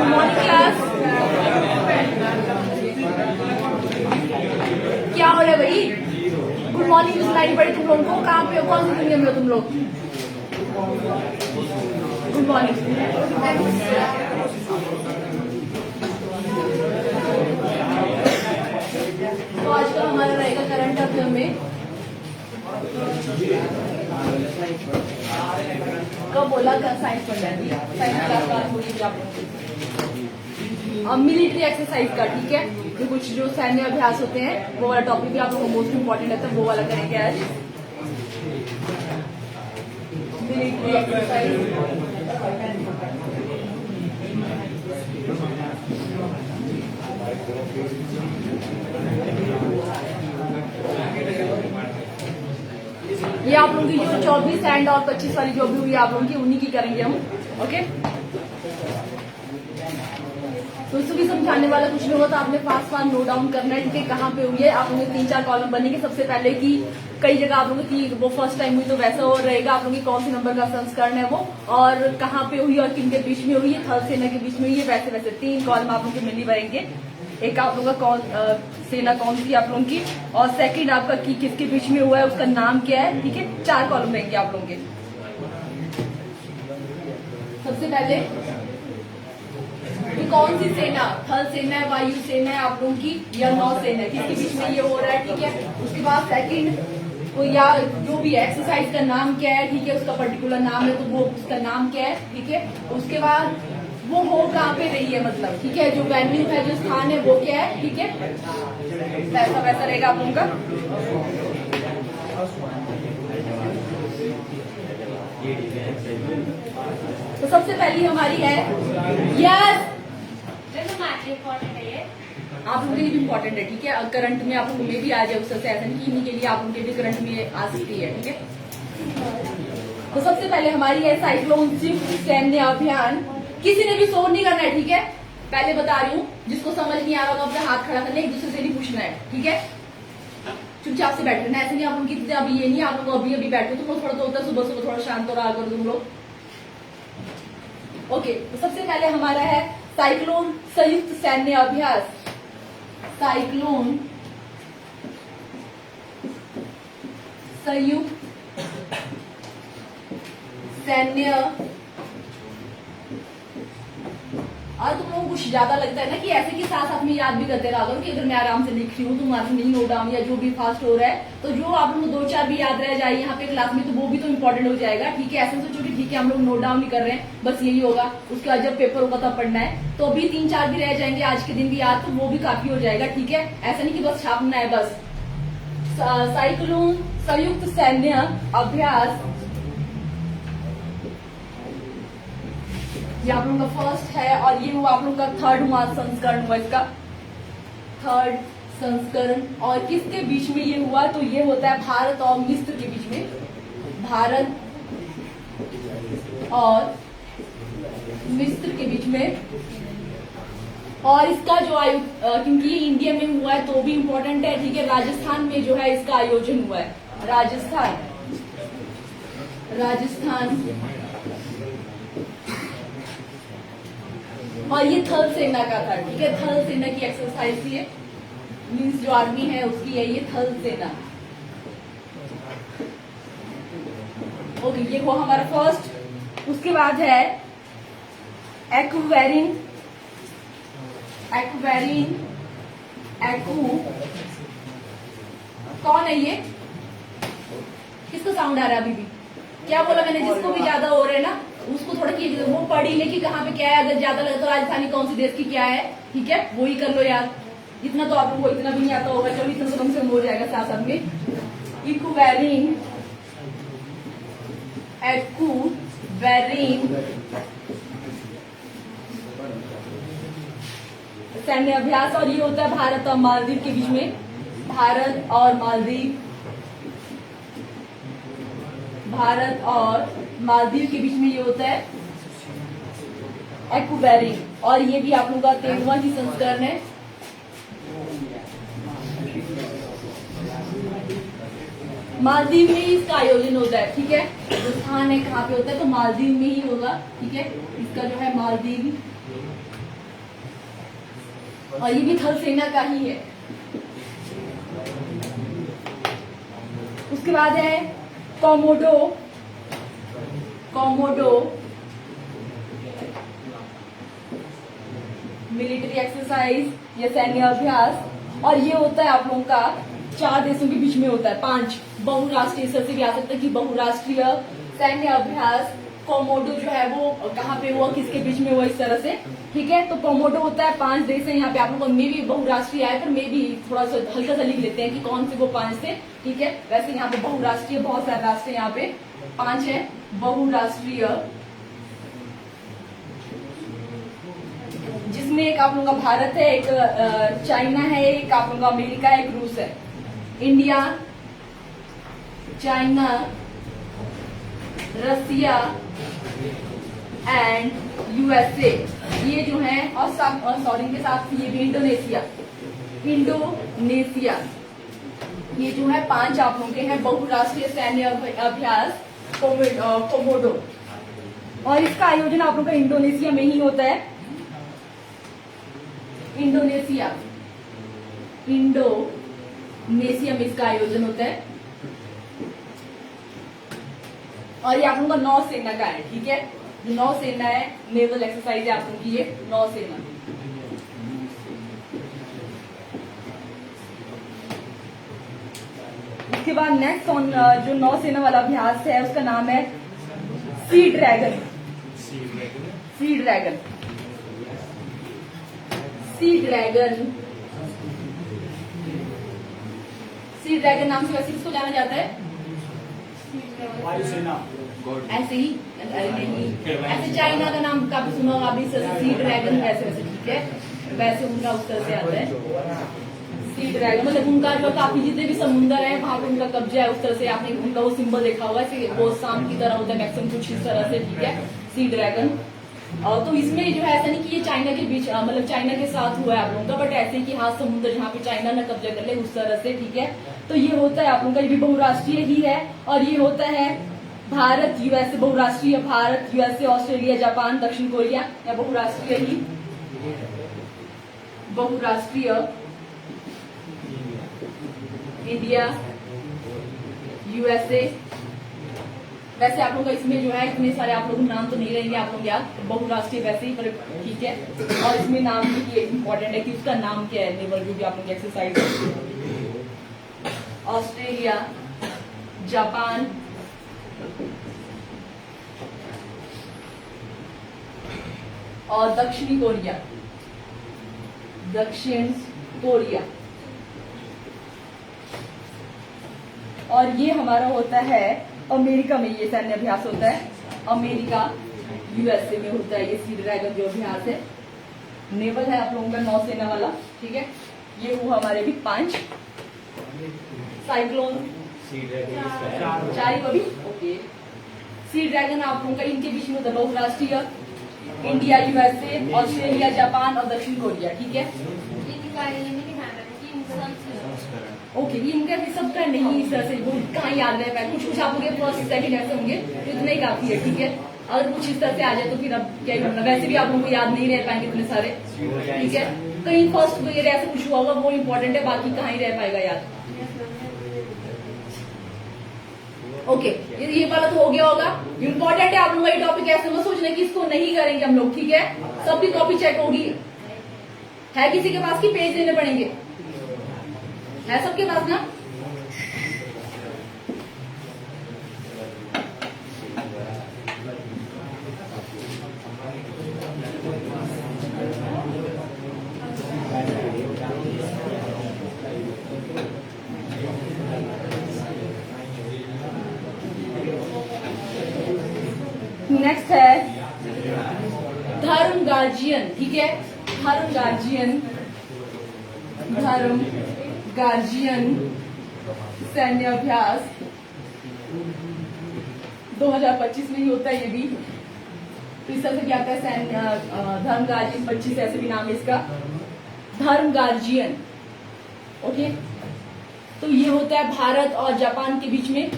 Morning class. क्या हो रहा है भाई? गुड मॉर्निंग की सुनाई पड़ी तुम लोगों को? कहाँ पे हो? कौन सी दुनिया में हो तुम लोग? Good morning. तो आज का हमारा रहेगा करंट अफेयर में। कब बोला था साइंस पढ़ रही है? साइंस क्लास बात होगी आप लोगों की मिलिट्री एक्सरसाइज का, ठीक है? तो कुछ जो सैन्य अभ्यास होते हैं वो वाला टॉपिक भी आप लोगों को मोस्ट इम्पोर्टेंट रहता है, वो वाला करेंगे आज। मिलिट्री एक्सरसाइज ये आप लोगों की जो 24 एंड और 25 वाली जो भी हुई आप लोगों की, उन्हीं की करेंगे हम। ओके, तो इसको भी समझाने वाला कुछ नहीं होगा, तो आपने फास्ट नोट डाउन करना है, ठीक है? कहाँ पे हुई है आप लोगों के 3-4 कॉलम बनेंगे। सबसे पहले की कई जगह आप लोगों की वो फर्स्ट टाइम हुई तो वैसा हो रहेगा, आप लोगों की कौन सी नंबर का संस्करण है वो, और कहाँ पे हुई और किन के बीच में हुई है, थल सेना के बीच में हुई है, वैसे वैसे 3 कॉलम आप लोगों के मिली बनेंगे। एक आप लोगों का सेना कौन सी आप लोगों की, और सेकंड आपका की किसके बीच में हुआ है, उसका नाम क्या है, ठीक है? 4 कॉलम रहेंगे आप लोगों के। सबसे पहले कौन सी सेना, थल सेना है, वायु सेना है आप लोगों की, या नौसेना है, किसके बीच में ये हो रहा है, ठीक है? उसके बाद सेकंड तो या जो भी एक्सरसाइज का नाम क्या है, ठीक है? उसका पर्टिकुलर नाम है तो वो उसका नाम क्या है, ठीक है? उसके बाद वो हो कहाँ पे रही है, मतलब, ठीक है? जो वेन्यू है, जो स्थान है, वो क्या है, ठीक है? वैसा वैसा रहेगा आप लोगों का। तो सबसे पहली हमारी है यस, आप लोगों के लिए भी इम्पोर्टेंट है, ठीक है? करंट में आप लोगों में भी आ जाए उससे ऐसा नहीं, इन्हीं के लिए आप लोगों के भी करंट में आ सकती है, ठीक है? तो सबसे पहले हमारी है साइक्लोन स्विफ्ट सैन्य अभियान। किसी ने भी शोर नहीं करना है, ठीक है? पहले बता रही हूँ, जिसको समझ नहीं आ रहा होगा अपना हाथ खड़ा करना, एक दूसरे से नहीं पूछना है, ठीक है? चुपचाप से बैठ रहना, ऐसे नहीं आप लोग कितने अभी ये नहीं आप लोग अभी अभी बैठो, तुम लोग थोड़ा तो होता है सुबह सुबह थोड़ा शांत हो रहा करो तुम लोग। ओके, तो सबसे पहले हमारा है साइक्लोन संयुक्त सैन्य अभ्यास। साइक्लोन संयुक्त सैन्य। और तुम लोगों को कुछ ज्यादा लगता है ना कि ऐसे के साथ साथ में याद भी करते रहा करो कि अगर मैं आराम से लिख रही हूँ तुम्हारे नहीं नोट डाउन या जो भी फास्ट हो रहा है, तो जो आप लोगों को 2-4 भी याद रह जाए यहाँ पे क्लास में, तो वो भी तो इम्पोर्टेंट हो जाएगा, ठीक है? ऐसे सोचो कि ठीक है हम लोग नोट डाउन नहीं कर रहे हैं, बस यही होगा, उसके बाद जब पेपर होगा तब पढ़ना है, तो अभी 3-4 भी रह जाएंगे आज के दिन भी याद, तो वो भी काफी हो जाएगा, ठीक है? ऐसा नहीं कि बस छापना है बस। साइक्लोन संयुक्त सैन्य अभ्यास ये आप लोगों का फर्स्ट है, और ये हुआ आप लोगों का 3rd संस्करण हुआ इसका, 3rd संस्करण। और किसके बीच में ये हुआ, तो ये होता है भारत और मिस्र के बीच में, भारत और मिस्र के बीच में। और इसका जो क्योंकि ये इंडिया में हुआ है तो भी इम्पोर्टेंट है, ठीक है? राजस्थान में जो है इसका आयोजन हुआ है, राजस्थान और ये थल सेना का था, ठीक है? थल सेना की एक्सरसाइज ये मीन्स जो आर्मी है उसकी है ये थल सेना। ओके, ये वो हमारा फर्स्ट। उसके बाद है एक्वेरिंग कौन है ये? किसको साउंड आ रहा है अभी भी? क्या बोला मैंने? जिसको भी ज्यादा हो रहा है ना उसको थोड़ा की वो पढ़ी ले कि कहाँ पे क्या है, अगर ज्यादा लगे तो राजधानी कौन सी देश की क्या है, ठीक है? वो ही कर लो यार, इतना तो आप लोगों को इतना भी नहीं आता होगा, चलो इतना तो कम से कम हो जाएगा साथ साथ में। इक्वेरिंग सैन्य अभ्यास, और ये होता है भारत और मालदीव के बीच में, भारत और मालदीव के बीच में ये होता है एक्वेरिंग, और ये भी आप लोगों का 13वां ही संस्करण है। मालदीव में ही इसका आयोजन होता है, ठीक है। जो स्थान है कहाँ पे होता है, तो मालदीव में ही होगा, ठीक है। इसका जो है मालदीव, और ये भी थल सेना का ही है। उसके बाद है कोमोडो, कोमोडो मिलिट्री एक्सरसाइज या सैन्य अभ्यास, और ये होता है आप लोगों का 4 देशों के बीच में होता है। 5 बहुराष्ट्रीय, इस तरह से भी आ सकता है कि बहुराष्ट्रीय सैन्य अभ्यास। कोमोडो जो है वो कहाँ पे हुआ, किसके बीच में हुआ, इस तरह से, ठीक है। तो कोमोडो होता है 5 देश है यहाँ पे। आप लोगों को मे भी बहुराष्ट्रीय आए, पर मे भी थोड़ा सा हल्का सा लिख लेते हैं कि कौन से वो 5 थे, ठीक है। वैसे यहाँ पे बहुराष्ट्रीय बहुत सारे राष्ट्र यहाँ पे 5 है बहुराष्ट्रीय, जिसमें एक आप लोगों का भारत है, एक चाइना है, एक आप लोगों का अमेरिका है, एक रूस है। India, China, Russia and USA, ये जो है, और सॉरी के साथ ये भी इंडोनेशिया, इंडोनेशिया, ये जो है 5 आप लोगों के हैं बहुराष्ट्रीय सैन्य अभ्यास कोमोडो। और इसका आयोजन आप लोगों का इंडोनेशिया में ही होता है। इंडोनेशिया में इसका आयोजन होता है। और ये आप लोगों का नौसेना का है, ठीक है। जो नौसेना है, नेवल एक्सरसाइज है आप लोगों की, ये नौसेना। उसके बाद नेक्स्ट ऑन जो नौसेना वाला अभ्यास है उसका नाम है sea dragon, sea dragon, sea dragon, sea dragon नाम से वैसे किसको जाना जाता है, वायुसेना, ऐसे ही, अरे नहीं, ऐसे चाइना का नाम काफी सुना होगा अभी, सी ड्रैगन वैसे वैसे, ठीक है। वैसे उनका उस तरह से आता है सी ड्रैगन, मतलब उनका जो काफी जितने भी समुंदर है वहां पे उनका कब्जा है, उस तरह से आपने उनका वो सिंबल देखा होगा, वो शाम की तरह होता है मैक्सिमम कुछ इस तरह से, ठीक है, सी ड्रैगन। तो इसमें जो है ऐसा नहीं कि ये चाइना के बीच, मतलब चाइना के साथ हुआ है आप लोगों का, बट ऐसे कि हाँ समुद्र जहाँ पे चाइना ना कब्जा कर ले, उस तरह से, ठीक है। तो ये होता है आप लोगों का, ये भी बहुराष्ट्रीय ही है। और ये होता है भारत यूएसए, बहुराष्ट्रीय भारत यूएसए ऑस्ट्रेलिया जापान दक्षिण कोरिया, या बहुराष्ट्रीय ही, बहुराष्ट्रीय इंडिया यूएसए। वैसे आप लोगों का इसमें जो है इतने सारे आप लोगों को नाम तो नहीं रहेंगे आप लोग याद, बहुराष्ट्रीय वैसे ही, पर ठीक है। और इसमें नाम भी इम्पोर्टेंट है कि उसका नाम क्या है, नेवल जो भी आप लोग की एक्सरसाइज है। ऑस्ट्रेलिया, जापान, और दक्षिणी कोरिया, दक्षिण कोरिया। और ये हमारा होता है अमेरिका में, ये सैन्य अभ्यास होता है अमेरिका यूएसए में होता है ये सी ड्रैगन जो अभ्यास है। नेवल है आप लोगों का नौसेना वाला, ठीक है। ये हुआ हमारे भी 5 साइक्लोन, 4 अभी, ओके। सी ड्रैगन आप लोगों का इनके बीच में होता है बहुराष्ट्रीय, इंडिया यूएसए ऑस्ट्रेलिया जापान और दक्षिण कोरिया, ठीक है। ओके, ये इनका भी सबका नहीं इस तरह से वो कहाँ याद रह पाए, कुछ कुछ आप लोग फर्स्ट सेकंड ऐसे होंगे तो इतना ही काफी है, ठीक है। अगर कुछ इस तरह से आ जाए तो फिर अब क्या ही करना, वैसे भी आप लोगों को याद नहीं रह पाएंगे इतने सारे, ठीक है। कहीं फर्स्ट वगैरह ऐसा कुछ हुआ होगा वो इम्पोर्टेंट है, बाकी कहाँ ही रह पाएगा याद। ओके, ये वाला तो हो गया होगा, इम्पोर्टेंट है आप लोगों का ये टॉपिक, ऐसे मत सोचना कि इसको नहीं करेंगे हम लोग, ठीक है। सबकी कॉपी चेक होगी, है किसी के पास की पेज देने पड़ेंगे, है सबके पास ना। नेक्स्ट है धर्म गार्जियन, ठीक है। धर्म गार्जियन, धर्म गार्जियन सैन्य अभ्यास 2025 में ही होता है ये भी। तो इस तरह से क्या आता है सैन्य धर्म गार्जियन 25 ऐसे भी नाम है इसका, धर्म गार्जियन, ओके। तो ये होता है भारत और जापान के बीच में,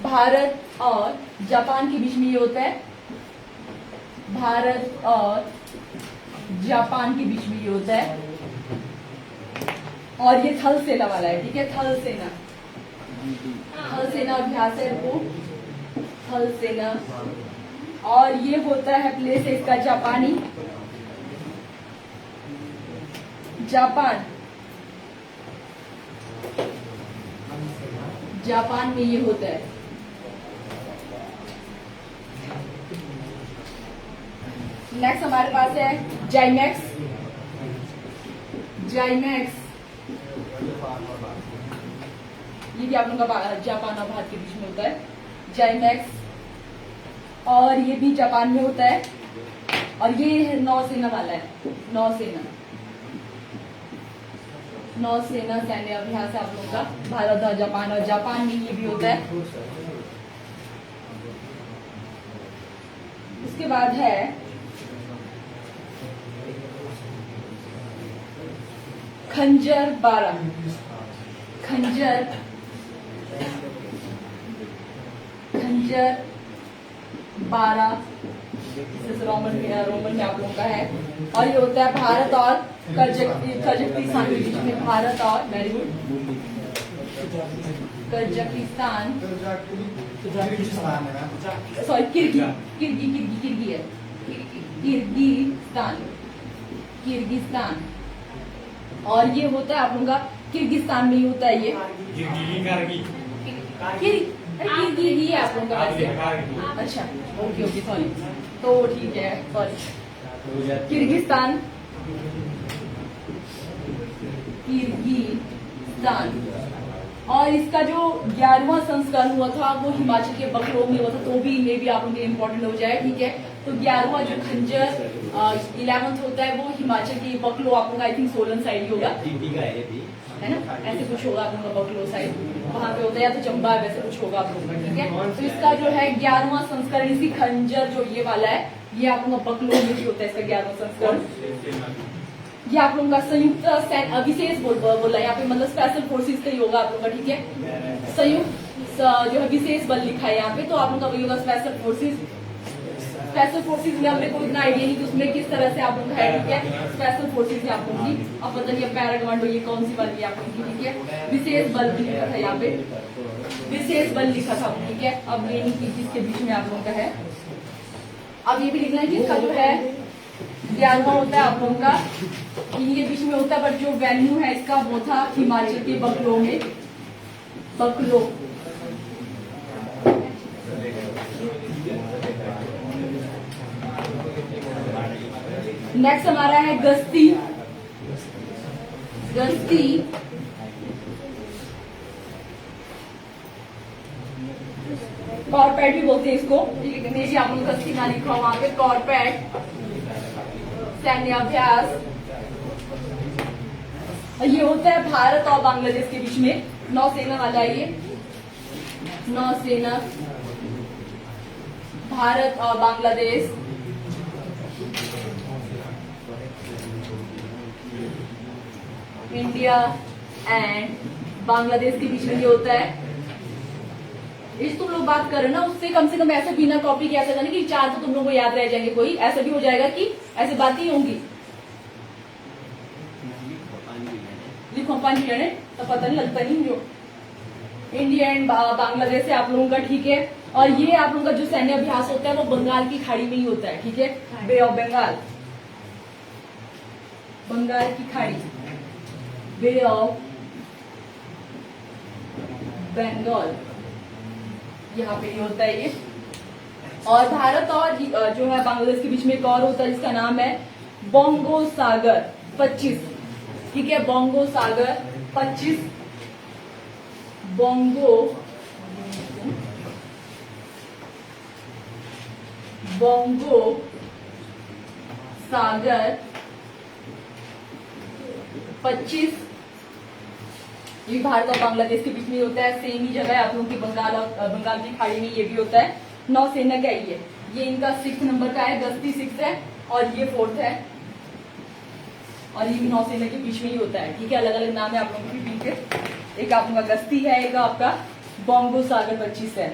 भारत और जापान के बीच में ये होता है, भारत और जापान के बीच में ये होता है। और ये थल सेना वाला है, ठीक है, थल सेना, थल सेना अभ्यास है वो, थल सेना। और ये होता है प्लेस है इसका जापानी, जापान, जापान में ये होता है। नेक्स्ट हमारे पास है जाइमैक्स, जाइमैक्स ये भी आप लोगों का जापान और भारत के बीच में होता है, जाइमैक्स। और ये भी जापान में होता है। और ये नौसेना वाला है, नौसेना, नौसेना सैन्य अभ्यास है आप लोगों का, भारत और जापान में ये भी होता है। उसके बाद है खंजर 12, खंजर, खंजर 12 रोमन में आप लोगों का है। और ये होता है भारत और कजाकिस्तान के बीच में, भारत और, वेरी गुड, कजाकिस्तान, सॉरी किर्गी है, किर्गिस्तान, किर्गिस्तान। और ये होता है आप लोगों का किर्गिस्तान में ही होता है ये, किर्गी है आप लोगों का वैसे, अच्छा ओके ओके सॉरी, तो ठीक है सॉरी, किर्गिस्तान, किर्गिस्तान। और इसका जो 11वां संस्करण हुआ था वो हिमाचल के बकलों में हुआ था, तो भी मे भी आप लोगों के इम्पोर्टेंट हो जाए, ठीक है। तो 11वां जो खंजर 11th होता है वो हिमाचल के बकलो, आप लोगों का आई थिंक सोलन साइड होगा, है ना, ऐसे कुछ होगा आप लोगों का बकलो साइड, वहां पे होता है, या तो चंबा वैसे कुछ होगा आप लोगों का, ठीक है। तो इसका जो है 11वां संस्करण, इसी खंजर जो ये वाला है, ये आप लोगों का बकलो में भी होता है, इसका 11वां संस्करण। ये आप लोगों का संयुक्त विशेष बोला यहाँ पे, मतलब स्पेशल फोर्सेस का ही होगा आप लोगों का, ठीक है। संयुक्त जो है विशेष बल लिखा है यहाँ पे, तो आप लोगों का वही होगा स्पेशल फोर्सेस। स्पेशल फोर्सेज में हमने कोई इतना आइडिया नहीं कि उसमें किस तरह से आप लोग है, ठीक है। स्पेशल फोर्सेज है आप लोगों की, अब पता नहीं पैरा कमांडो ये कौन सी वाली है आप लोगों की, ठीक है। विशेष बल भी लिखा था यहाँ पे, विशेष बल लिखा था, ठीक है। अब ये नहीं कि किसके बीच में आप लोगों का है। अब ये भी लिखना है कि इसका जो है 11वां होता है आप लोगों का, इनके बीच में होता है, बट जो वेन्यू है इसका वो था हिमाचल के बकलों में, बकलो। नेक्स्ट हमारा है गश्ती, गश्ती कॉर्पेट भी बोलते हैं इसको, ठीक है। मे भी आप लोग गश्ती ना लिखा हो वहां पे, कॉर्पेट सैन्य अभ्यास। ये होता है भारत और बांग्लादेश के बीच में, नौसेना वाला है ये, नौसेना, भारत और बांग्लादेश, इंडिया एंड बांग्लादेश के बीच में ये होता है। इस तुम लोग बात कर रहे हो ना, उससे कम से कम ऐसे बिना कॉपी के ऐसा करना कि 4 तो तुम लोगों को याद रह जाएंगे, कोई ऐसा भी हो जाएगा कि ऐसे बातें ही होंगी। लिखो 5 मिनट तो पता नहीं लगता नहीं जो इंडिया एंड बांग्लादेश है आप लोगों का, ठीक है। और ये आप लोगों का जो सैन्य अभ्यास होता है वो बंगाल की खाड़ी में ही होता है, ठीक है। बे ऑफ बंगाल, बंगाल की खाड़ी, बे ऑफ बंगाल, यहाँ पे ये होता है ये। और भारत और जो है बांग्लादेश के बीच में एक और होता है जिसका नाम है बोंगो सागर 25, ठीक है। बोंगो सागर 25, बोंगो, बोंगो सागर 25, ये भारत और बांग्लादेश के बीच में होता है। सेम ही जगह है आप लोगों की, बंगाल और बंगाल की खाड़ी में ये भी होता है। नौसेना का ये इनका 6 नंबर का है, गश्ती 6 है और ये 4th है। और ये भी नौसेना के बीच में ही होता है, ठीक है। अलग अलग नाम है आप लोगों की, ठीक है। एक आप लोगों का गस्ती है, एक आपका बोंगो सागर 25 है।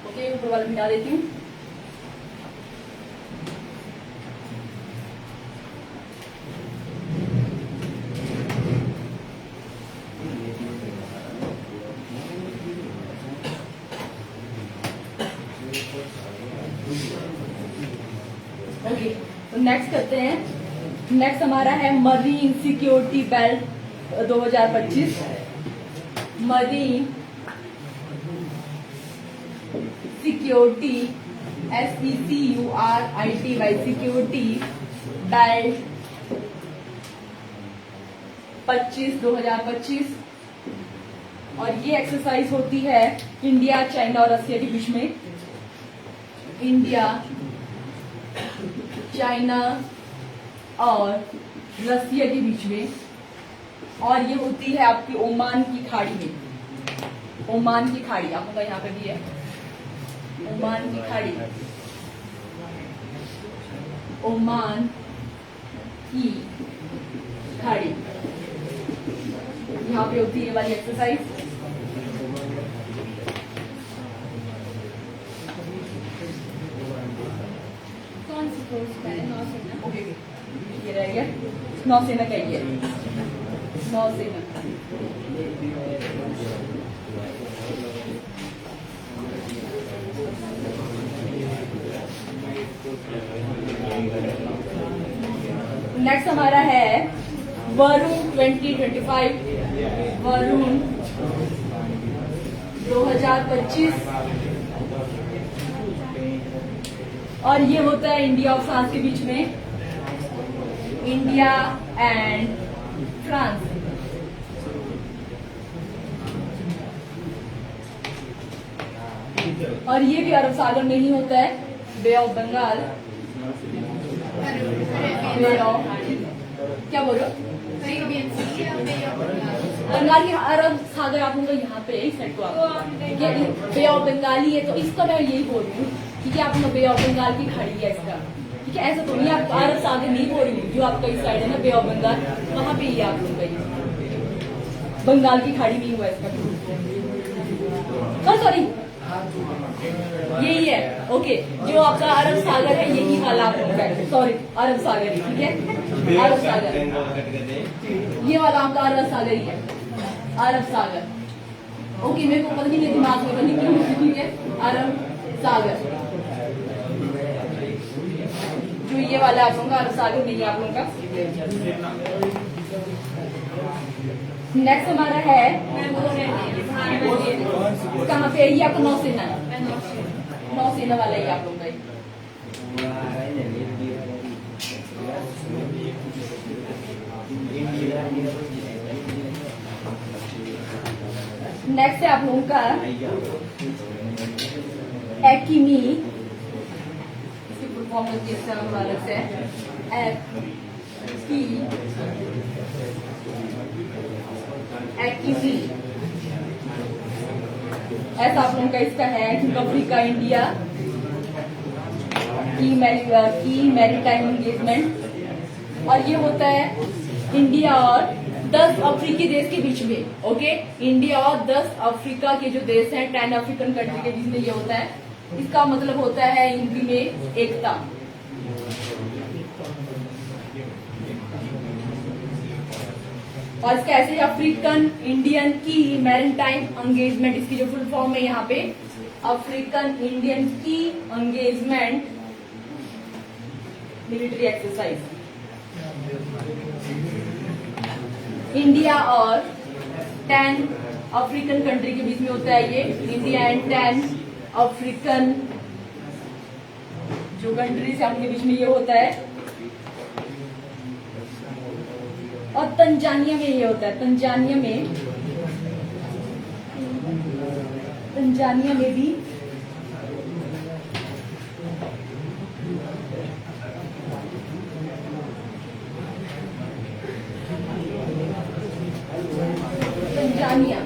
ओके, ऊपर वाला मिटा देती हूँ। ओके, तो नेक्स्ट करते हैं। नेक्स्ट हमारा है marine security belt 2025। Marine security SECURITY security belt 2025। और ये एक्सरसाइज होती है इंडिया, चाइना और रसिया के बीच में। इंडिया, चाइना और रसिया के बीच में, और ये होती है आपकी ओमान की खाड़ी में। ओमान की खाड़ी आपका यहाँ पे भी है, ओमान की खाड़ी, ओमान की खाड़ी, यहाँ पे होती है ये वाली एक्सरसाइज। ओके, ये रह गया नौसेना का, ये नौसेना। नेक्स्ट हमारा है वरुण 2025, वरुण 2025। और ये होता है इंडिया और फ्रांस के बीच में, इंडिया एंड फ्रांस। और ये भी अरब सागर में ही होता है, बे ऑफ बंगाल, बे ऑफ, क्या बोल रहे हो, बंगाल की अरब सागर आप लोगों का यहाँ पे इस साइड को बे ऑफ बंगाली है, तो इसका मैं यही बोल रही हूँ, ठीक है। आप लोग बे ऑफ बंगाल की खाड़ी है इसका, ठीक है। ऐसा तो नहीं, आप अरब सागर नहीं बोल रही हूँ, जो आपका इस साइड है ना बे ऑफ बंगाल, वहां पे ही है आप लोग का, बंगाल की खाड़ी नहीं हुआ इसका। सॉरी, यही है, ओके। जो आपका अरब सागर है यही वाला आप लोगों का है, सॉरी, अरब सागर ही, ठीक है। अरब सागर, ये वाला आपका अरब सागर ही है, अरब सागर। ओके, मेरे को पता नहीं, मेरे दिमाग में बनी क्यों, ठीक है। अरब सागर, जो ये वाला आप लोगों का अरब सागर नहीं है आप लोगों का। नेक्स्ट हमारा है कहाँ पे, ये आपका नौसेना है, नौसेना वाला ही आप लोगों का। नेक्स्ट है आप लोगों का एक्यूमी, इसकी परफॉर्मेंस किस तरह अलग से एक्यूमी, ऐसा आप लोगों का इसका है। अफ्रीका इंडिया की मैरीटाइम एंगेजमेंट, और ये होता है इंडिया और 10 अफ्रीकी देश के बीच में, ओके। इंडिया और 10 अफ्रीका के जो देश हैं, 10 अफ्रीकन कंट्री के बीच में ये होता है। इसका मतलब होता है इनकी में एकता। और इसका ऐसे अफ्रीकन इंडियन की मैरीटाइम एंगेजमेंट, इसकी जो फुल फॉर्म है यहाँ पे, अफ्रीकन इंडियन की एंगेजमेंट मिलिट्री एक्सरसाइज। इंडिया और 10 अफ्रीकन कंट्री के बीच में होता है ये, इंडिया एंड 10 अफ्रीकन जो कंट्रीज है उनके बीच में ये होता है। और तंजानिया में ये होता है, तंजानिया में भी तंजानिया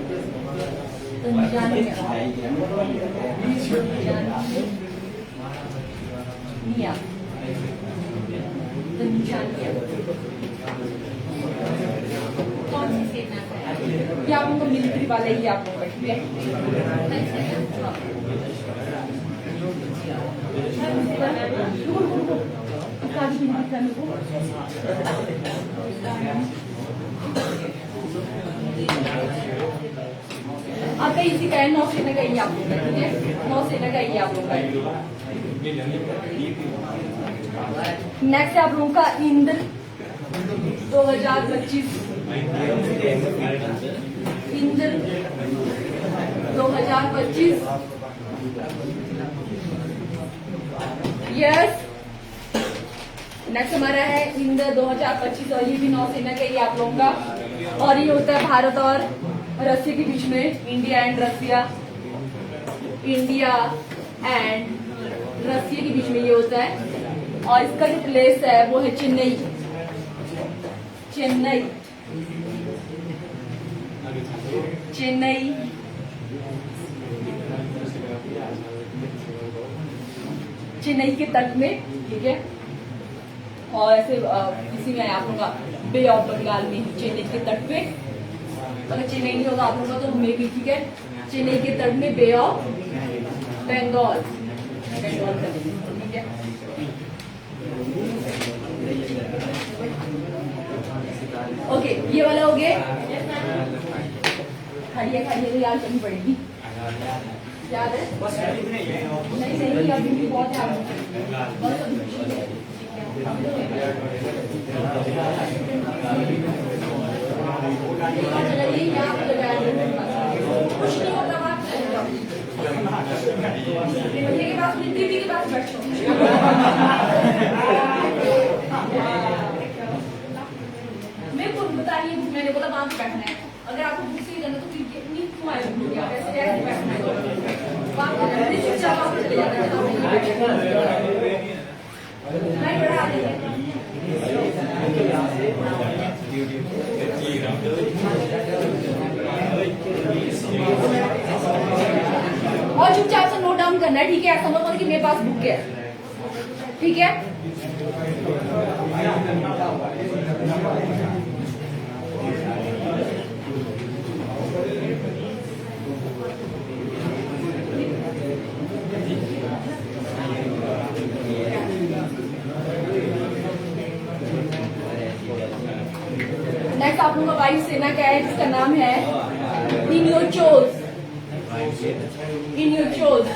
निशान किया। कौन सी सेना का है? ये आप लोगों का मिलिट्री वाला ही आप लोगों का, ठीक है? आपका इसी का है, नौसेना का ही आप लोग का, ठीक है? नौसेना का ही आप लोग का। नेक्स्ट आप लोगों का इंद्र 2025, इंद्र 2025, यस। नेक्स्ट हमारा है इंद्र 2025 और ये भी नौसेना का ही आप लोगों का। और ये होता है भारत और रसिया के बीच में, India and Russia, India and Russia के बीच में ये होता है। और इसका जो प्लेस है वो है चेन्नई, चेन्नई, चेन्नई, चेन्नई के तट में, ठीक है? और ऐसे इसी में आप लोगों का बे ऑफ बंगाल में, चेन्नई के तट पे। अगर चेन्नई नहीं होगा आप लोगों का तो मे भी, ठीक है? चेन्नई के तट में बे ऑफ बंगाल, बंगाल का, ठीक है? ओके, ये वाला हो गया। खड़िए खड़िए तो याद करनी पड़ेगी, याद है? नहीं नहीं, अभी भी बहुत याद है। कुछ नहीं होता, बात चले जाओ के पास, दीदी के पास बैठो। मैं खुद बताइए, मैंने बोला वहां पे बैठना है। अगर आपको बुक से करना तो फिर इतनी क्यों आए हो? ऐसे कैसे बैठना है? वहां पे चुपचाप आप चले जाते हैं। नहीं बढ़ा देंगे और चुपचाप से नोट डाउन करना है, ठीक है? ऐसा मत बोलो कि मेरे पास बुक है, ठीक है? नेक्स्ट आप लोगों का वायुसेना का है, जिसका नाम है इन्योचोज, इन्योचोज,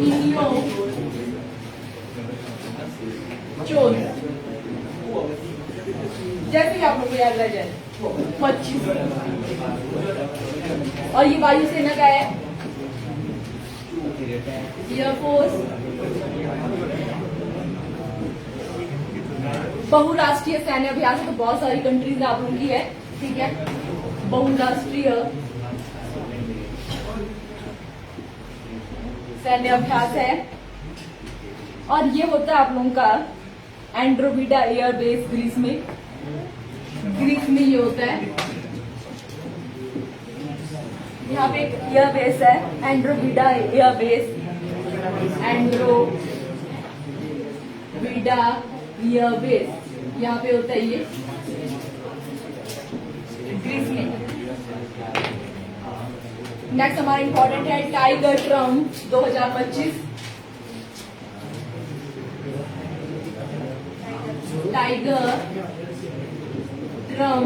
इन्योचोज, जैसे कि आप लोग को याद रह जाए। 25 और ये वायुसेना का है, एयरफोर्स, बहुराष्ट्रीय सैन्य अभ्यास है, तो बहुत सारी कंट्रीज आप लोगों की है, ठीक है? बहुराष्ट्रीय सैन्य अभ्यास है। और ये होता है आप लोगों का एंड्रोमेडा एयरबेस, ग्रीस में, ग्रीस में ये होता है। यहाँ पे एक एयरबेस है, एंड्रोमेडा एयरबेस, एंड्रोमेडा एयरबेस यहाँ पे होता है, ये ग्रीस में। नेक्स्ट हमारा इंपॉर्टेंट है tiger term 2025, tiger term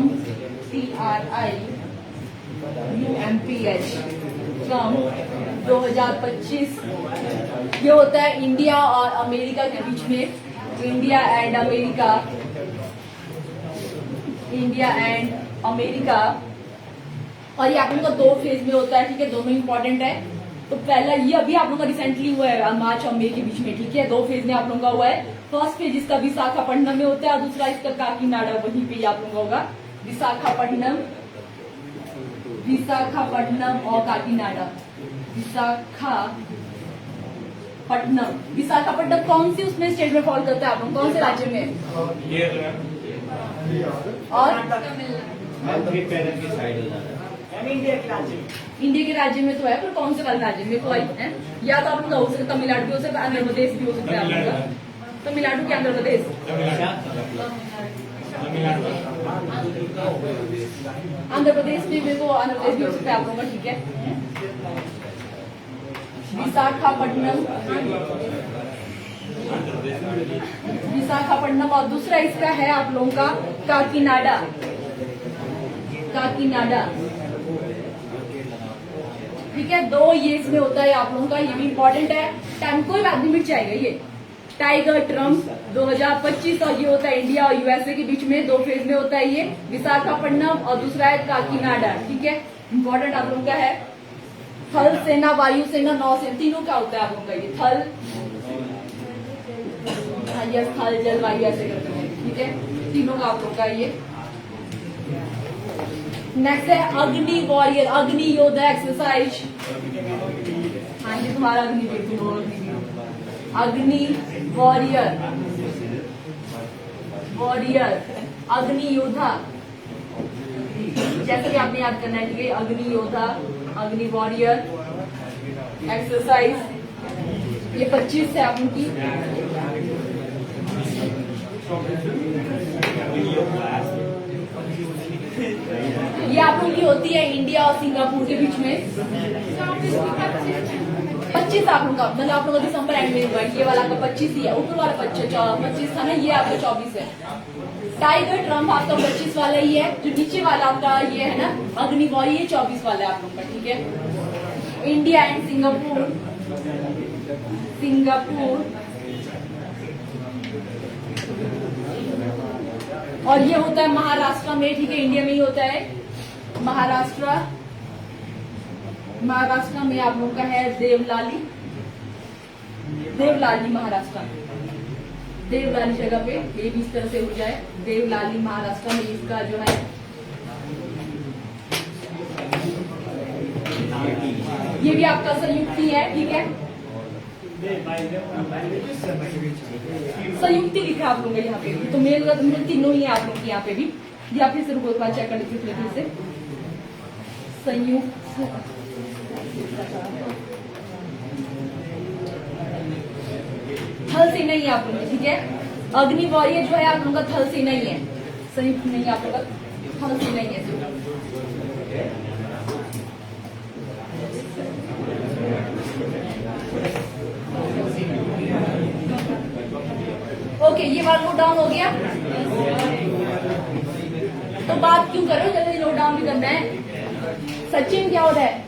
TRIUMPH term 2025। ये होता है इंडिया और अमेरिका के बीच में, India and America, India and America. और ये आप लोगों का 2 फेज में होता है, ठीक है? दोनों इंपॉर्टेंट है। तो पहला ये अभी आप लोगों का रिसेंटली हुआ है, मार्च और मई के बीच में, ठीक है? 2 फेज में आप लोगों का हुआ है। फर्स्ट फेज इसका विशाखापट्टनम में होता है और दूसरा इसका काकीनाडा, वहीं पे आप लोगों का होगा। विशाखापट्टनम, विशाखापट्टनम और काकीनाडा, विशाखापट्टनम। विशाखापट्टनम कौन सी उसमें स्टेट में फॉल करता है आप लोग, कौन से राज्य में? और इंडिया के राज्य में तो है, पर कौन से वाले राज्य में? तो है या तो आप लोग हो सकता तमिलनाडु भी हो सकता है, आंध्र प्रदेश भी हो सकता है आप लोग का। तमिलनाडु के आंध्र प्रदेश, आंध्र प्रदेश भी मेरे को आंध्र प्रदेश भी हो सकता है आप लोगों का, ठीक है। विशाखापट्टनम, विशाखापट्टनम, और दूसरा इसका है आप लोगों का काकीनाडा, काकीनाडा, ठीक है। 2 ये इसमें होता है आप लोगों का, ये भी इंपॉर्टेंट है। टाइम कोई बात नहीं मिट जाएगा ये। टाइगर ट्रम्प 2025, और ये होता है इंडिया और यूएसए के बीच में 2 फेज में होता है ये। विशाखापट्टनम और दूसरा है काकीनाडा, ठीक है। इंपॉर्टेंट आप लोगों का है। थल सेना, वायु सेना, नौसेना, तीनों का होता है आप लोगों का ये। थल, यस, थल जल वायु ऐसे करते हैं, ठीक है। तीनों का आप लोगों का ये। नेक्स्ट है अग्नि वॉरियर, अग्नि योद्धा एक्सरसाइज। हाँ जी, तुम्हारा अग्नि वॉरियर, वॉरियर, अग्नि योद्धा, जैसे कि आपने याद करना है, ठीक है। अग्नि योद्धा, अग्नि वॉरियर एक्सरसाइज, ये 25 है आप उनकी। ये आप लोगों की होती है इंडिया और सिंगापुर के बीच में। 25 आप लोगों का, मतलब आप लोगों का दिसंबर एंड में हुआ। ये वाला आपका 25 ही है, ऊपर वाला 25 था ना, ये आपका 24 है। टाइगर ट्रम्प आपका 25 वाला ही है। जो नीचे वाला आपका ये है ना अग्निवॉरी, ये 24 वाला है आप लोगों का, ठीक है। इंडिया एंड सिंगापुर, सिंगापुर, और ये होता है महाराष्ट्र में, ठीक है। इंडिया में ही होता है महाराष्ट्र, महाराष्ट्र में आप लोगों का है देवलाली, देवलाली महाराष्ट्र, देवलाली जगह पे, ये भी इस तरह से हो जाए। देवलाली महाराष्ट्र में इसका जो है ये भी आपका संयुक्त ही है, ठीक है। संयुक्ति लिखा आप लोगों यहाँ पे, तो मेरे तीनों ही है आप लोग यहाँ पे भी। या फिर से रुको एक बार चेक कर लीजिए फिर से। संयुक्त, थल सेना ही है आप लोगों की, ठीक है। अग्नि वॉरियर जो है आप लोगों का थल सेना ही है, संयुक्त नहीं है आप लोगों का, थल सेना ही है। ओके, ये वाला नोट डाउन हो गया। तो बात क्यों कर रहे हो, जल्दी नोट डाउन भी करना है। सचिन क्या होता है?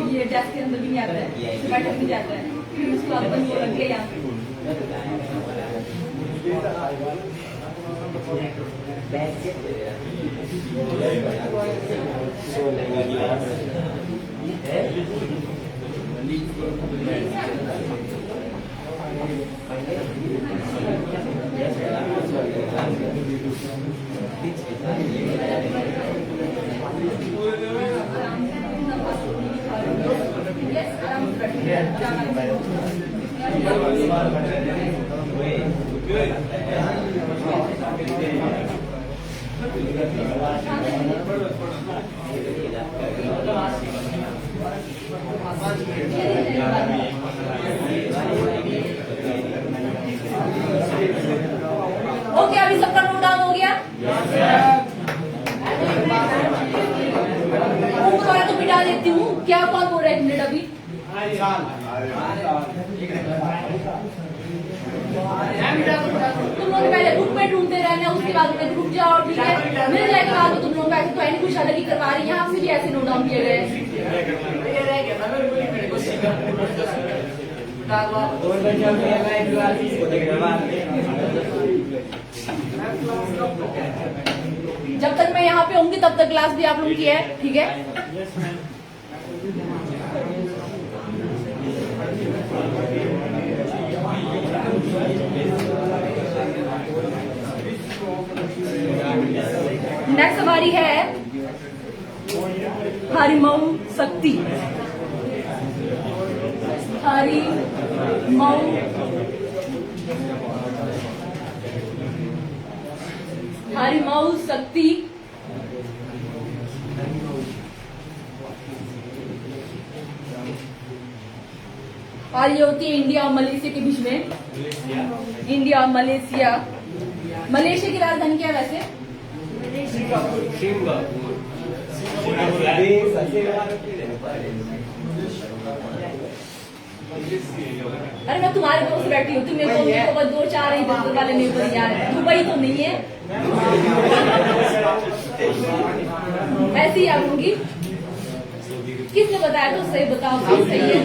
ये डेस्क के अंदर भी नहीं आता है, बैठक भी जाता है, फिर उसको अपन वो रख लिया यहाँ पे। ओके, अभी सबका नोट डाउन हो गया। तुम्हारा तो मिटा देती हूँ, क्या कौन बोल रहा है 1 मिनट अभी? तुम लोग पहले बुक में ढूंढते रहना, उसके बाद में रुक जाओ, ठीक है। मिल जाएगा तो तुम लोग ऐसे तो है कुछ अलग ही करवा रही है। यहाँ से भी ऐसे नोट डाउन किए गए। जब तक मैं यहाँ पे होंगी तब तक क्लास भी आप लोग की है, ठीक है। नेक्स्ट हमारी है हरिमऊ शक्ति, हरिमऊ, हरिमऊ शक्ति और ये होती है इंडिया और मलेशिया के बीच में। इंडिया और मलेशिया। मलेशिया की राजधानी क्या है वैसे? अरे मैं तुम्हारे दोस्त से बैठी हूँ, तुम मेरे को 2-4 ही बिल्कुल वाले नहीं बोल यार, दुबई तो नहीं है ऐसी आप होगी। किसने बताया? तो सही बताओ, सही है।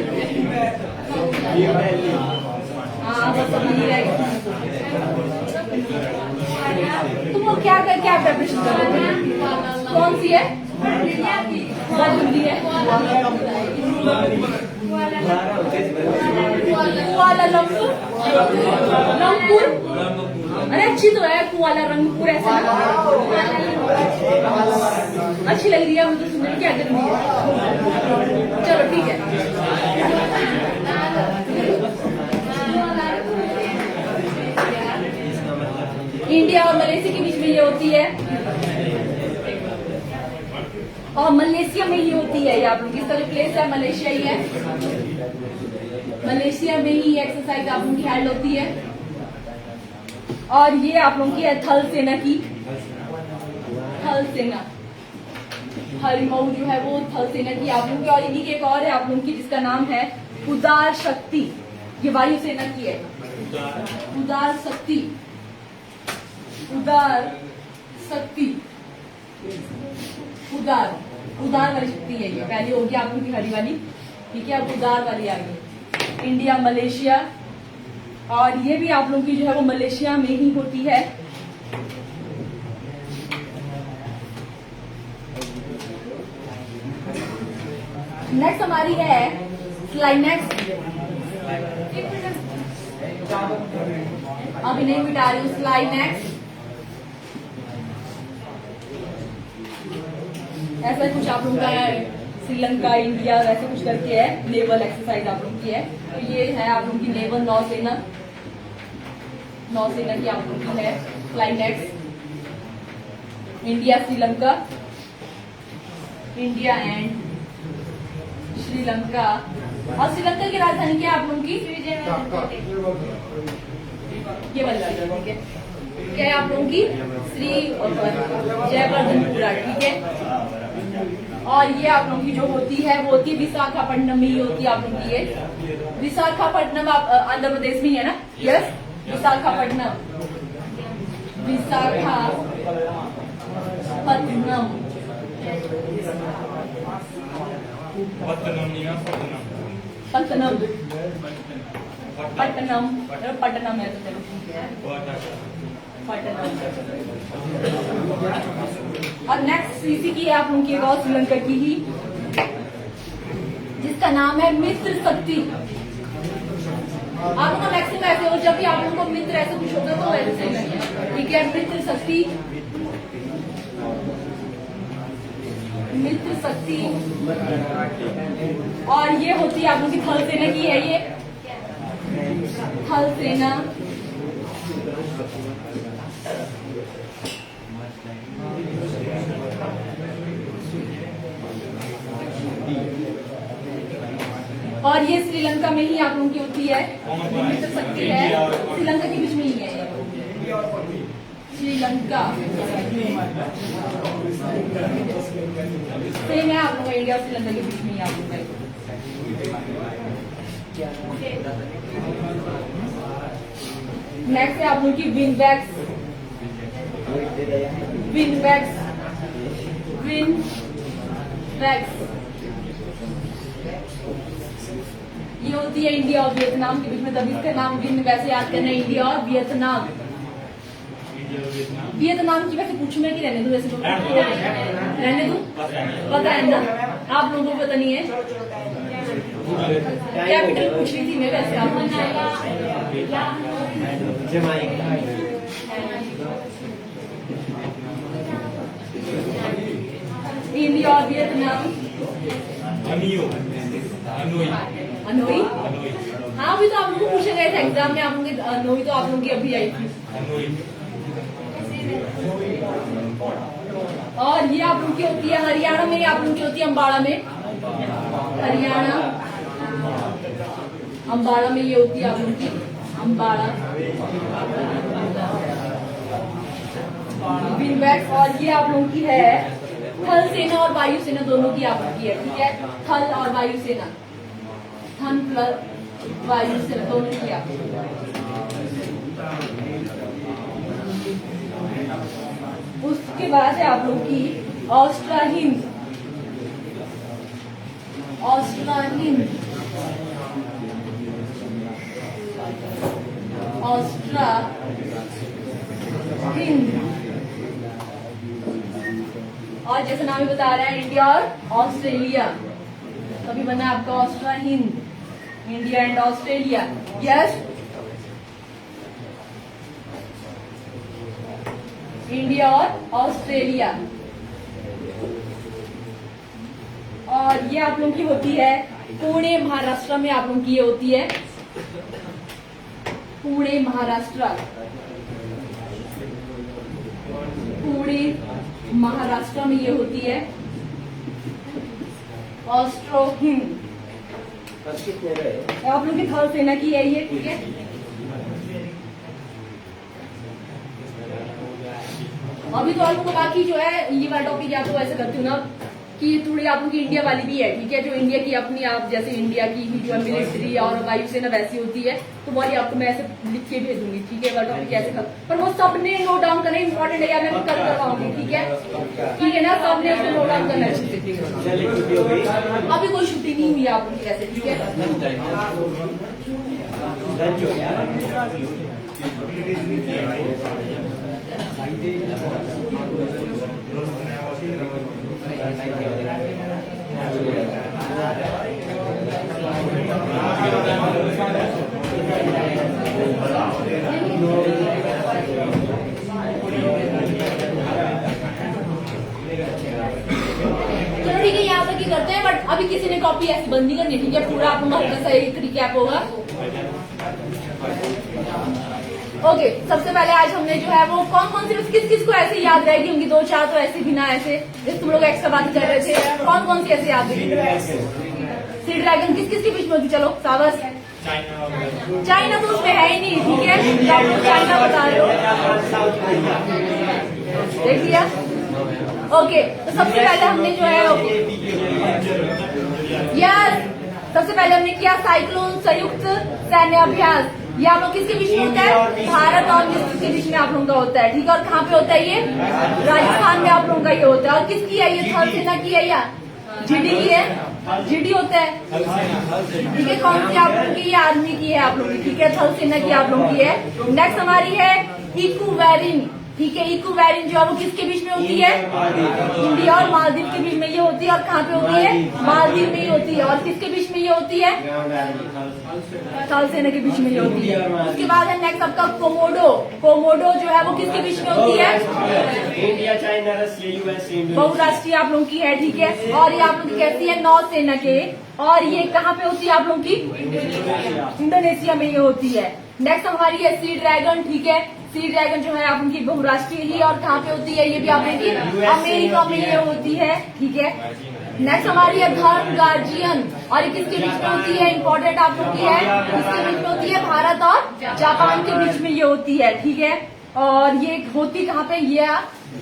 हाँ बस नहीं रहेगा। तुम लोग क्या प्रिपरेशन कर रहे हो? कौन सी है? हिंदी है। कुआलालंपुर। लंपुर। अरे अच्छी तो है कुआलालंपुर, ऐसा अच्छी लग रही है मुझे सुनने में, क्या करनी है। चलो ठीक है। इंडिया और मलेशिया के बीच में ये होती है, और मलेशिया में ही होती है। ये आप लोग इसका जो प्लेस है मलेशिया ही है। मलेशिया में ही एक्सरसाइज आप लोगों की हैंड होती है। और ये आप लोगों की है थल सेना की। थल सेना हरिमऊ जो है वो थल सेना की आप लोगों की। और इन्हीं की एक और है आप लोगों की जिसका नाम है उदार शक्ति। ये वायु सेना की है। उदार शक्ति। उदार शक्ति। उदार वाली शक्ति है। ये पहले होगी आप लोगों की हरी वाली, ठीक है। अब उदार वाली आ गई। इंडिया मलेशिया, और ये भी आप लोगों की जो है वो मलेशिया में ही होती है। नेक्स्ट हमारी है स्लाइनेक्स। अभी नहीं मिटा रही हूँ। स्लाइनेक्स ऐसा कुछ आप लोगों का है, श्रीलंका इंडिया वैसे कुछ करके है। नेवल एक्सरसाइज आप लोगों की है। तो ये है आप लोगों की नेवल नौसेना की आप लोगों की है फ्लाइनेक्स। India Sri Lanka, India and Sri Lanka. और श्रीलंका की राजधानी क्या है आप लोगों की? ये वाली राजधानी है क्या है आप लोगों की? जयवर्धनपुरा, ठीक है। और ये आप लोगों की जो होती है वो होती है विशाखापट्टनम में ही होती है आप लोगों की। ये विशाखापट्टनम आप आंध्र प्रदेश में ही है ना? यस, विशाखापट्टनम। विशाखापट्टनम। पट्टनम पट्टनम है तो चलो ठीक है। पट्टनम। और नेक्स्ट सीसी की है आप लोगों की और श्रीलंका की ही, जिसका नाम है मित्र शक्ति। आप लोग मैक्सिमम ऐसे हो जब भी आप लोगों को मित्र ऐसे कुछ होगा तो ऐसे सही लगेगा, ठीक है। मित्र शक्ति। मित्र शक्ति। और ये होती है आप लोगों की थल सेना की है। ये थल सेना। और ये श्रीलंका में ही आप लोगों की होती है। मित्र शक्ति है, श्रीलंका के बीच में ही है। श्रीलंका सेम है आप लोगों का। इंडिया और श्रीलंका के बीच में ही आप लोग। नेक्स्ट है आप लोगों की विनबैक्स। विनबैक्स। विनबैक्स ये होती है इंडिया और वियतनाम के बीच में, तभी इसका नाम विन वैसे याद करना है। इंडिया और वियतनाम। वियतनाम की वैसे पूछूं मैं कि रहने दूं? वैसे तो रहने दूं, पता है ना आप लोगों को? पता नहीं है कैपिटल पूछ रही थी मैं वैसे आप। इंडिया और वियतनाम। अनोई। हाँ अभी तो आप लोगों को पूछे गए थे एग्जाम में, आप लोगों की अनोई तो आप लोगों की अभी आई थी। और ये आप लोगों की होती है हरियाणा में, आप लोगों की होती है अम्बाड़ा में। हरियाणा। अम्बाड़ा में ये होती है आप लोगों की अम्बाड़ा विंडबैक्स। और ये आप लोगों की है थल सेना और वायुसेना दोनों की आप लोगों की है, ठीक है। थल और वायुसेना, थल प्लस वायुसेना दोनों की आप लोगों की। उसके बाद है आप लोगों की ऑस्ट्रा हिंद, ऑस्ट्रा हिंद, ऑस्ट्रा हिंद। और जैसे नाम ही बता रहा है इंडिया और ऑस्ट्रेलिया, तभी बना आपका Austra Hind, India and Australia. Yes, India और ऑस्ट्रेलिया। और ये आप लोगों की होती है पुणे महाराष्ट्र में, आप लोगों की ये होती है पुणे महाराष्ट्र, पुणे महाराष्ट्र में ये होती है ऑस्ट्रो हिंद। आप लोगों की थल सेना की है ये, ठीक है। अभी तो आप लोगों को बाकी जो है ये वाला टॉपिक या तो ऐसे करती हूँ ना कि थोड़ी आप लोगों की इंडिया वाली भी है, ठीक है। जो इंडिया की अपनी आप जैसे इंडिया की ही जो मिलिट्री और वायुसेना वैसी होती है, तो वही आपको मैं ऐसे लिख के भेजूंगी, ठीक है। वाला टॉपिक कैसे कर, पर वो सबने नोट डाउन करना इंपॉर्टेंट है, या मैं कल करवाऊंगी, ठीक है, ठीक है ना। सबने उसको नोट डाउन करना अच्छे से। अभी कोई छुट्टी नहीं हुई आप लोगों की वैसे, ठीक है। चलो ठीक है, यहाँ तक ही करते हैं। बट अभी किसी ने कॉपी ऐसी बंद नहीं करनी, ठीक है। पूरा आपको हल्का सा एक रिकैप होगा। ओके, सबसे पहले आज हमने जो है वो कौन कौन सी किस किस को ऐसे याद रहेगी होंगी, दो चार तो ऐसे बिना ऐसे जैसे तुम लोग एक्स्ट्रा बात कर रहे थे, कौन कौन सी ऐसे याद रहेगी? सी ड्रैगन किस किस के बीच में होती? चलो सावस, चाइना तो उसमें है ही नहीं, ठीक है। तो आप लोग चाइना बता रहे हो, देख लिया। ओके, तो सबसे पहले हमने जो है यस, सबसे पहले हमने किया साइक्लोन संयुक्त सैन्य अभ्यास। ये आप लोग किसके बीच में होता है? भारत और मिस्र के बीच में आप लोगों का होता है, ठीक है। और कहाँ पे होता है ये? राजस्थान में आप लोगों का ये होता है। और किसकी है ये? थल सेना की है या जीडी की है? जीडी होता है, ठीक है। कौन सी आप लोगों की? ये आर्मी की है आप लोगों की, ठीक है। थल सेना की आप लोगों की है। नेक्स्ट हमारी है इक्वेरिन, ठीक है। इक्वेरिन जो है वो किसके बीच में होती है? इंडिया और मालदीव के बीच में ये होती है। और कहाँ पे होती है? मालदीव में ही होती है। और किसके बीच में ये होती है? थल सेना के बीच में ये होती है। उसके बाद है नेक्स्ट आपका कोमोडो। कोमोडो जो है वो किसके बीच में होती है? इंडिया, चाइना, रशिया, यूएसए, बहुराष्ट्रीय आप लोगों की है, ठीक है। और ये आप लोग की कहती है नौसेना के। और ये कहाँ पे होती है आप लोगों की? इंडोनेशिया में ये होती है। नेक्स्ट हमारी है सी ड्रैगन, ठीक है। सी ड्रैगन जो है आप उनकी बहुराष्ट्रीय ही, और कहाँ पे होती है? ये भी आप लोगों की अमेरिका में ये होती है, ठीक है। नेक्स्ट हमारी है धर्म गार्जियन। और ये किसके बीच में होती है? इंपॉर्टेंट आप लोग की है, किसके बीच में होती है? भारत और जापान के बीच में ये होती है, ठीक है। और ये होती कहाँ पे? ये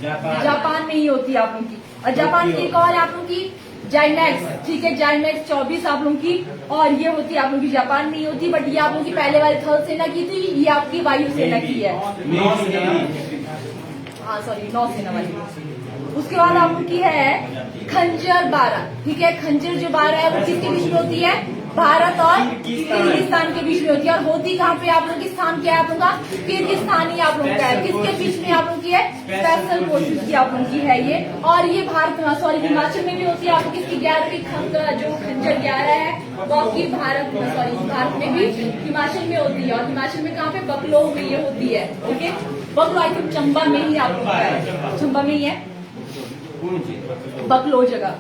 जापान में ही होती है आप लोगों की। और जापान की एक और है आप लोगों की जाइमैक्स, ठीक है। जाइमैक्स 24 आप लोगों की। और ये होती है आप लोगों की जापान में ही होती, बट ये आप लोगों की पहले वाली थल सेना की थी, ये आपकी वायुसेना की है। हाँ सॉरी, नौसेना वाली। उसके बाद आप लोगों की है खंजर 12, ठीक है। खंजर जो 12 है वो किसके बीच में होती है? भारत और किर्गिस्तान के बीच में होती है। और होती कहाँ पे? आप लोगों की स्थान क्या है आप लोगों का? किर्गिस्तान ही आप लोगों का है। किसके बीच में आप लोगों की है? स्पेशल फोर्सेस की आप लोगों की है ये। और ये भारत सॉरी हिमाचल में भी होती है। आपको किसकी 11वीं जो खंजर 11 है वो आपकी भारत में भी हिमाचल में होती है। और हिमाचल में कहाँ पे? बकलो में ये होती है, ओके। बकलो आई थिंक चंबा में ही आप लोगों का है, चंबा में ही है बकलो जगह।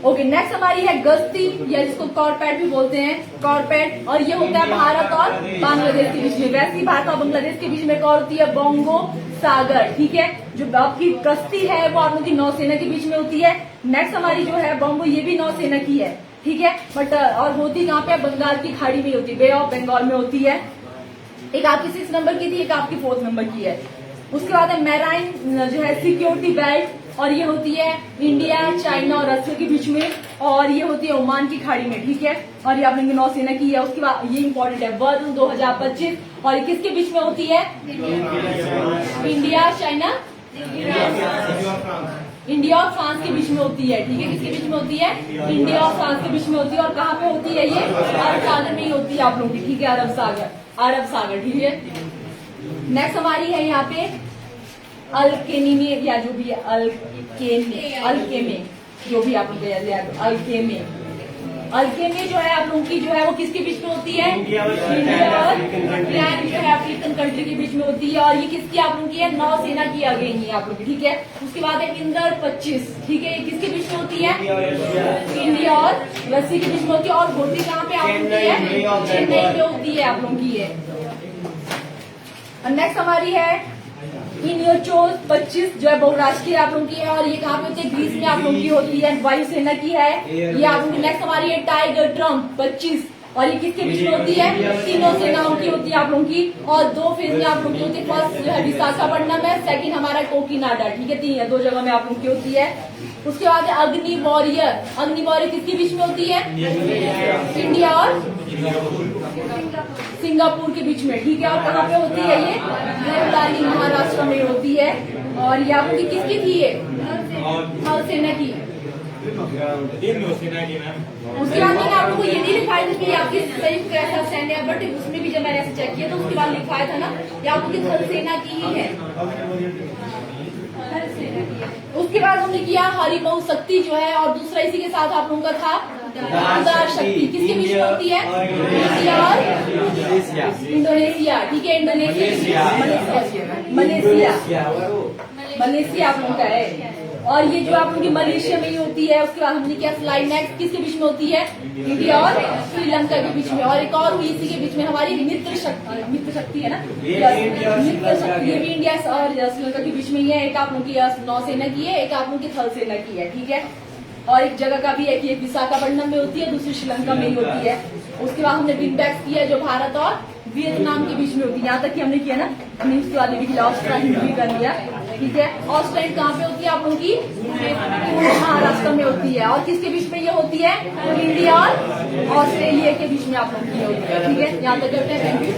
ओके, नेक्स्ट हमारी है गश्ती, या जिसको कॉर्पेट भी बोलते हैं, कॉर्पेट। और ये होता है भारत और बांग्लादेश के बीच में। वैसे ही भारत और बांग्लादेश के बीच में एक और होती है बोंगो सागर, ठीक है। जो आपकी गश्ती है वो आप लोगों की नौसेना के बीच में होती है। नेक्स्ट हमारी जो है बोंगो, ये भी नौसेना की है, ठीक है। बट और होती कहाँ पे, बंगाल की खाड़ी में होती है, बे ऑफ बंगाल में होती है। एक आपकी 6 नंबर की थी, एक आपकी 4th नंबर की है। उसके बाद है मैराइन जो है सिक्योरिटी बेल्ट, और ये होती है इंडिया, चाइना और रशिया के बीच में, और ये होती है ओमान की खाड़ी में, ठीक है। और ये आपने नौसेना की है। उसके बाद ये इंपॉर्टेंट है, वर्ल्ड 2025, और ये किसके बीच में होती है? इंडिया, चाइना, इंडिया और फ्रांस के बीच में होती है, ठीक है। किसके बीच में होती है? इंडिया और फ्रांस के बीच में होती है। और कहाँ पे होती है ये? अरब सागर में ही होती है आप लोगों की, ठीक है। अरब सागर, ठीक है। नेक्स्ट हमारी है यहाँ पे अल्केमी, या जो भी है अल्केमे, जो भी आप लोग अल्केमे जो है आप लोगों की जो है वो किसके बीच में होती है? इंडिया और फ्रांस जो है अफ्रीकन कंट्री के बीच में होती है। और ये किसकी आप लोगों की है? नौसेना की अगेन है आप लोग की, ठीक है। उसके बाद है इंद्र 25, ठीक है। ये किसके बीच में होती है? इंडिया और रसिया के बीच में होती है। और होती कहाँ पे आप लोगों की है? चेन्नई में होती है आप लोगों की है। नेक्स्ट हमारी है इनियोचोस 25 जो है बहुराष्ट्रीय आप लोगों की है। और ये कहाँ पे होती है? ग्रीस में आप लोगों की होती है, वायुसेना की है ये आप लोगों की। नेक्स्ट हमारी है टाइगर ट्रम्प 25, और ये किसके बीच में होती है? तीनों सेनाओं की होती है आप लोगों की। और 2 फेज में आप लोगों की होती है। फर्स्ट जो है विशाखापट्टनम है, सेकंड हमारा कोकीनाडा, ठीक है। 2 जगह में आप लोगों की होती है। उसके बाद है अग्नि वॉरियर किसके बीच में होती है? इंडिया और सिंगापुर के बीच में, ठीक है। और कहाँ पे होती है ये? देवलाली, महाराष्ट्र में होती है। और ये आप लोगों की किसकी थी ये? थल सेना की। उसके बाद मैंने आप लोगों को ये नहीं लिखाया था कि आपकी संयुक्त रक्षा सैन्य है, बट उसमें भी जब मैंने ऐसे चेक किया तो उसके बाद लिखाया था ना, ये आप लोगों की थल सेना की ही है। उसके बाद हमने किया हरिमऊ शक्ति जो है, और दूसरा इसी के साथ आप लोगों का था उदार शक्ति, किसके बीच में होती है? इंडिया और इंडोनेशिया, ठीक है। मलेशिया आप लोगों का है। और ये जो आप लोगों की मलेशिया में ही होती है। उसके बाद हमने किया स्लाइनेक्स, किसके बीच में होती है? इंडिया और श्रीलंका के बीच में। और एक और हुई इसी के बीच में हमारी मित्र शक्ति है ना, मित्र शक्ति, ये भी इंडिया और श्रीलंका के बीच में ही है। एक आप लोगों की नौसेना की है, एक आप लोगों की थल सेना की है, ठीक है। और एक जगह का भी है कि एक विशाखापट्टनम में होती है, दूसरी श्रीलंका में ही होती है। उसके बाद हमने विंपेक्स किया जो भारत और वियतनाम के बीच में होती है। यहाँ तक कि हमने किया ना, हमने उसके बाद भी ऑस्ट्रेलिया भी कर लिया, ठीक है। ऑस्ट्रेलिया कहाँ पे होती है आप लोगों की? महाराष्ट्र में होती है। और किसके बीच में ये होती है? इंडिया और ऑस्ट्रेलिया के बीच में आप लोगों की होती है, ठीक है। यहाँ तक करते हैं, थैंक यू।